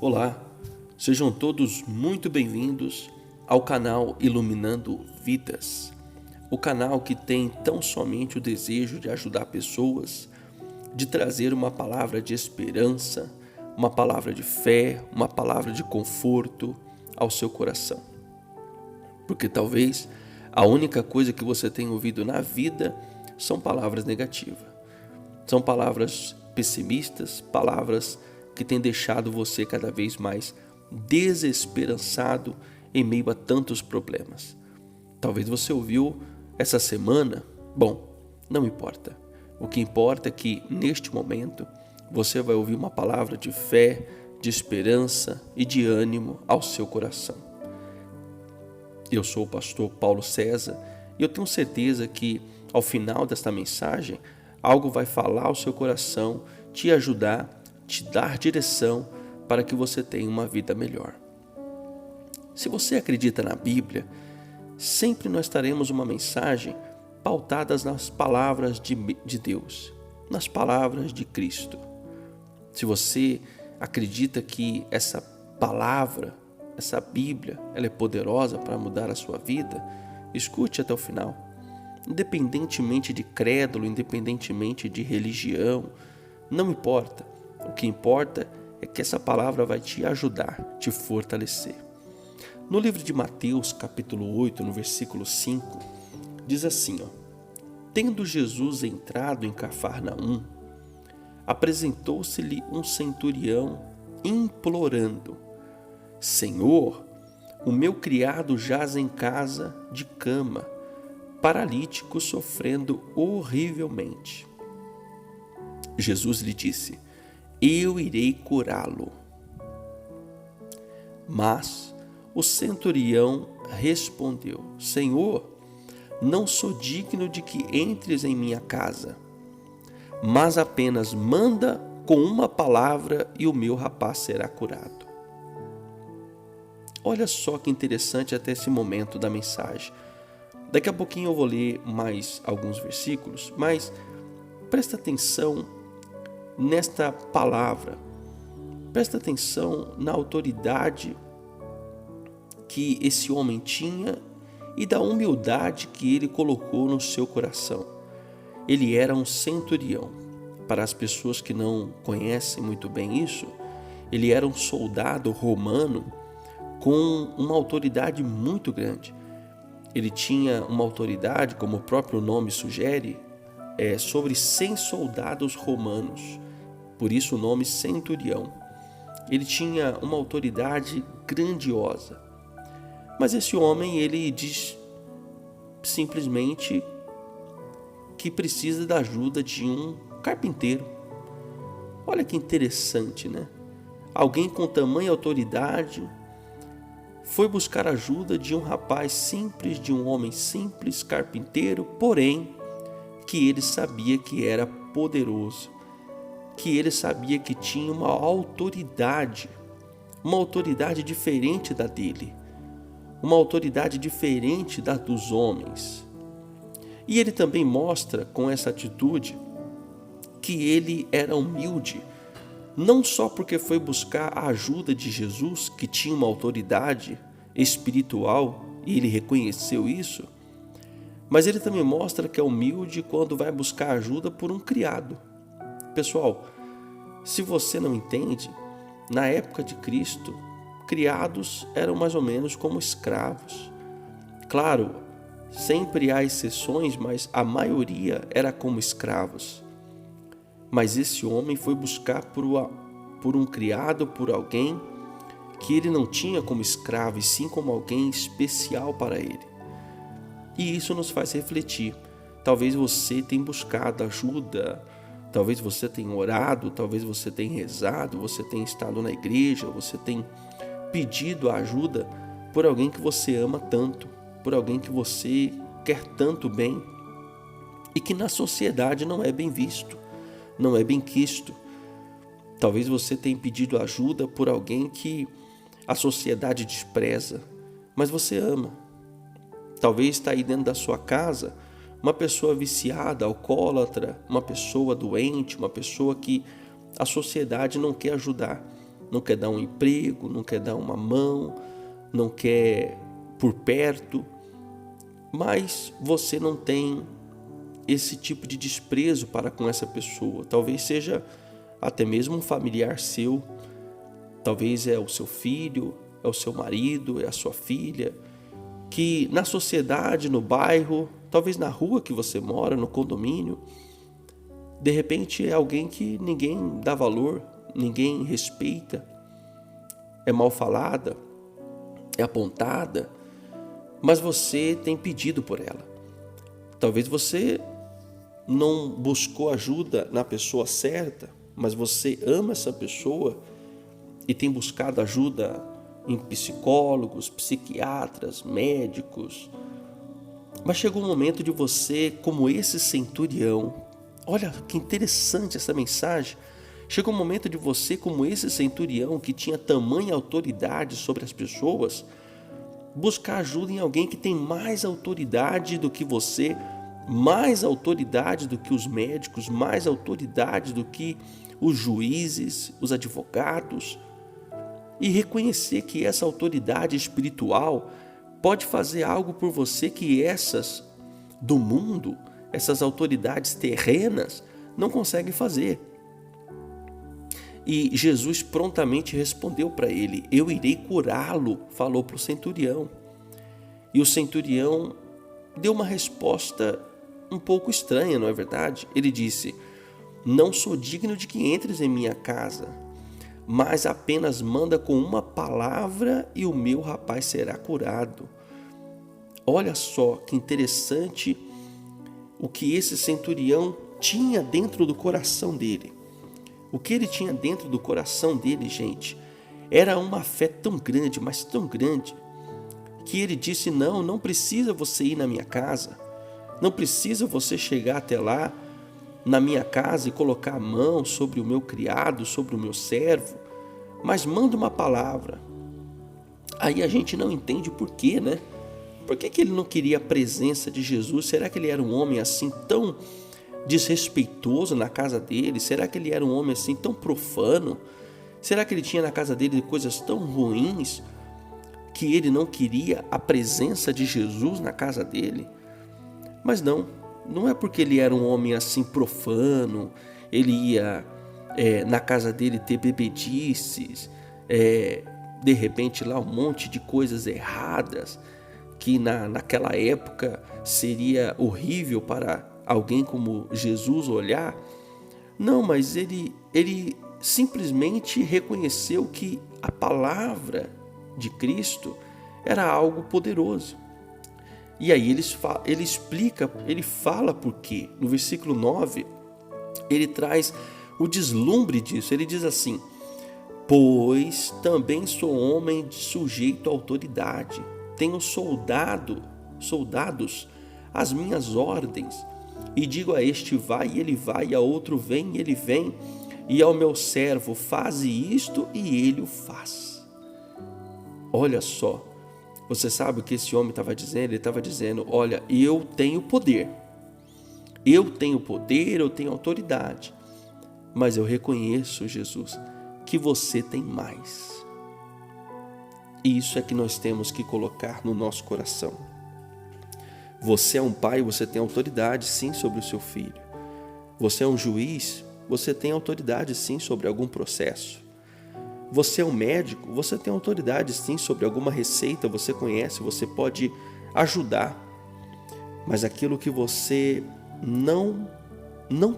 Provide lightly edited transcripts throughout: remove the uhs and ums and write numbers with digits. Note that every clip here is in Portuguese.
Olá, sejam todos muito bem-vindos ao canal Iluminando Vidas, o canal que tem tão somente o desejo de ajudar pessoas, de trazer uma palavra de esperança, uma palavra de fé, uma palavra de conforto ao seu coração. Porque talvez a única coisa que você tem ouvido na vida são palavras negativas, são palavras pessimistas, palavras que têm deixado você cada vez mais desesperançado em meio a tantos problemas. Talvez você ouviu essa semana, não importa. O que importa é que neste momento você vai ouvir uma palavra de fé, de esperança e de ânimo ao seu coração. Eu sou o pastor Paulo César e eu tenho certeza que ao final desta mensagem algo vai falar ao seu coração, te ajudar, te dar direção para que você tenha uma vida melhor. Se você acredita na Bíblia, sempre nós teremos uma mensagem pautada nas palavras de Deus, nas palavras de Cristo. Se você acredita que essa palavra, essa Bíblia, ela é poderosa para mudar a sua vida, escute até o final. Independentemente de crédulo, independentemente de religião, não importa. O que importa é que essa palavra vai te ajudar, te fortalecer. No livro de Mateus, capítulo 8, no versículo 5, diz assim, Tendo Jesus entrado em Cafarnaum, apresentou-se-lhe um centurião implorando, Senhor, o meu criado jaz em casa de cama, paralítico, sofrendo horrivelmente. Jesus lhe disse, eu irei curá-lo. Mas o centurião respondeu, Senhor, não sou digno de que entres em minha casa, mas apenas manda com uma palavra e o meu rapaz será curado. Olha só que interessante até esse momento da mensagem. Daqui a pouquinho eu vou ler mais alguns versículos, mas presta atenção nesta palavra. Presta atenção na autoridade que esse homem tinha e da humildade que ele colocou no seu coração. Ele era um centurião. Para as pessoas que não conhecem muito bem isso, ele era um soldado romano com uma autoridade muito grande. Ele tinha uma autoridade, como o próprio nome sugere, sobre 100 soldados romanos. Por isso o nome centurião. Ele tinha uma autoridade grandiosa. Mas esse homem, ele diz simplesmente que precisa da ajuda de um carpinteiro. Olha que interessante, né? Alguém com tamanha autoridade foi buscar ajuda de um rapaz simples, de um homem simples, carpinteiro, porém, que ele sabia que era poderoso, que ele sabia que tinha uma autoridade diferente da dele, uma autoridade diferente da dos homens. E ele também mostra com essa atitude que ele era humilde, não só porque foi buscar a ajuda de Jesus, que tinha uma autoridade espiritual e ele reconheceu isso, mas ele também mostra que é humilde quando vai buscar ajuda por um criado. Pessoal, se você não entende, na época de Cristo, criados eram mais ou menos como escravos. Claro, sempre há exceções, mas a maioria era como escravos. Mas esse homem foi buscar por um criado, por alguém que ele não tinha como escravo, e sim como alguém especial para ele. E isso nos faz refletir. Talvez você tenha buscado ajuda, talvez você tenha orado, talvez você tenha rezado, você tenha estado na igreja, você tenha pedido ajuda por alguém que você ama tanto, por alguém que você quer tanto bem e que na sociedade não é bem visto, não é bem quisto. Talvez você tenha pedido ajuda por alguém que a sociedade despreza, mas você ama. Talvez está aí dentro da sua casa uma pessoa viciada, alcoólatra, uma pessoa doente, uma pessoa que a sociedade não quer ajudar. não quer dar um emprego, não quer dar uma mão, não quer por perto, mas você não tem esse tipo de desprezo para com essa pessoa. Talvez seja até mesmo um familiar seu, talvez é o seu filho, é o seu marido, é a sua filha, que na sociedade, no bairro, talvez na rua que você mora, no condomínio, de repente é alguém que ninguém dá valor, ninguém respeita, é mal falada, é apontada, mas você tem pedido por ela. Talvez você não buscou ajuda na pessoa certa, mas você ama essa pessoa e tem buscado ajuda em psicólogos, psiquiatras, médicos. Mas chegou o momento de você, como esse centurião, olha que interessante essa mensagem, chegou o momento de você, como esse centurião que tinha tamanha autoridade sobre as pessoas, buscar ajuda em alguém que tem mais autoridade do que você, mais autoridade do que os médicos, mais autoridade do que os juízes, os advogados, e reconhecer que essa autoridade espiritual pode fazer algo por você que essas do mundo, essas autoridades terrenas não conseguem fazer. E Jesus prontamente respondeu para ele: eu irei curá-lo, falou para o centurião. E o centurião deu uma resposta um pouco estranha, não é verdade? Ele disse: não sou digno de que entres em minha casa, mas apenas manda com uma palavra e o meu rapaz será curado. Olha só que interessante o que esse centurião tinha dentro do coração dele. O que ele tinha dentro do coração dele, gente, era uma fé tão grande, mas tão grande, que ele disse: não precisa você ir na minha casa, não precisa você chegar até lá na minha casa e colocar a mão sobre o meu criado, sobre o meu servo, mas manda uma palavra. Aí a gente não entende por quê, né? Por que ele não queria a presença de Jesus? Será que ele era um homem assim tão desrespeitoso na casa dele? Será que ele era um homem assim tão profano? Será que ele tinha na casa dele coisas tão ruins que ele não queria a presença de Jesus na casa dele? Mas não é porque ele era um homem assim profano, ele ia na casa dele ter bebedices, de repente lá um monte de coisas erradas, que naquela época seria horrível para alguém como Jesus olhar. Não, mas ele simplesmente reconheceu que a palavra de Cristo era algo poderoso. E aí ele explica, ele fala por quê. No versículo 9, ele traz o deslumbre disso. Ele diz assim: pois também sou homem sujeito à autoridade, tenho soldados às minhas ordens, e digo a este vai e ele vai, e a outro vem e ele vem, e ao meu servo faze isto e ele o faz. Olha só, você sabe o que esse homem estava dizendo? Ele estava dizendo: olha, eu tenho poder, eu tenho autoridade, mas eu reconheço, Jesus, que você tem mais. E isso é que nós temos que colocar no nosso coração. Você é um pai, você tem autoridade sim sobre o seu filho. Você é um juiz, você tem autoridade sim sobre algum processo. Você é um médico, você tem autoridade sim sobre alguma receita, você conhece, você pode ajudar. Mas aquilo que você não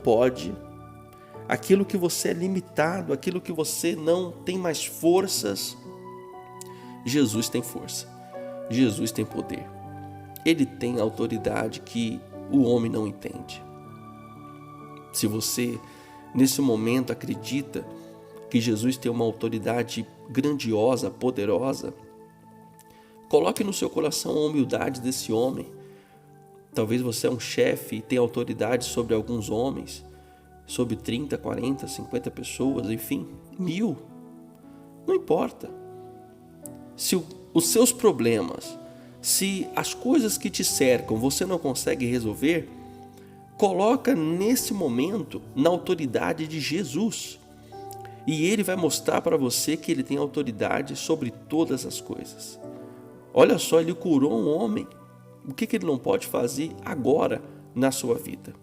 pode, aquilo que você é limitado, aquilo que você não tem mais forças, Jesus tem força, Jesus tem poder. Ele tem autoridade que o homem não entende. Se você, nesse momento, acredita que Jesus tem uma autoridade grandiosa, poderosa, coloque no seu coração a humildade desse homem. Talvez você é um chefe e tenha autoridade sobre alguns homens, sobre 30, 40, 50 pessoas, enfim, 1000. Não importa. Se os seus problemas, se as coisas que te cercam você não consegue resolver, coloca nesse momento na autoridade de Jesus e ele vai mostrar para você que ele tem autoridade sobre todas as coisas. Olha só, ele curou um homem. O que ele não pode fazer agora na sua vida?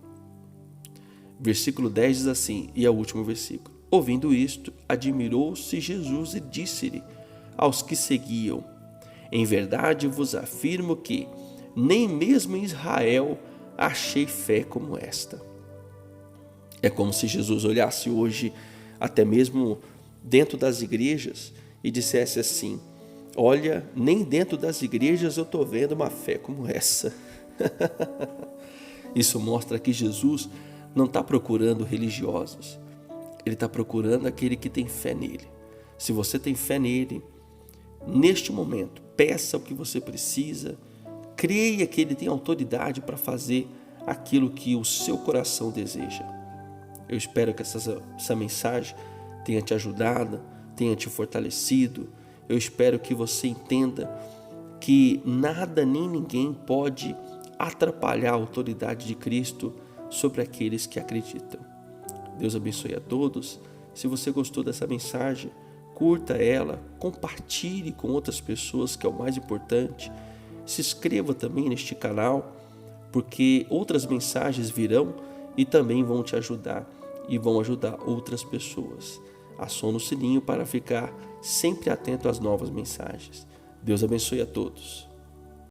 Versículo 10 diz assim, e é o último versículo. Ouvindo isto, admirou-se Jesus e disse-lhe aos que seguiam: em verdade vos afirmo que nem mesmo em Israel achei fé como esta. É como se Jesus olhasse hoje, até mesmo dentro das igrejas, e dissesse assim: olha, nem dentro das igrejas eu estou vendo uma fé como essa. Isso mostra que Jesus não está procurando religiosos. Ele está procurando aquele que tem fé nele. Se você tem fé nele, neste momento, peça o que você precisa, creia que ele tem autoridade para fazer aquilo que o seu coração deseja. Eu espero que essa mensagem tenha te ajudado, tenha te fortalecido. Eu espero que você entenda que nada nem ninguém pode atrapalhar a autoridade de Cristo sobre aqueles que acreditam. Deus abençoe a todos. Se você gostou dessa mensagem, curta ela, compartilhe com outras pessoas, que é o mais importante. Se inscreva também neste canal, porque outras mensagens virão e também vão te ajudar e vão ajudar outras pessoas. Acione o sininho para ficar sempre atento às novas mensagens. Deus abençoe a todos.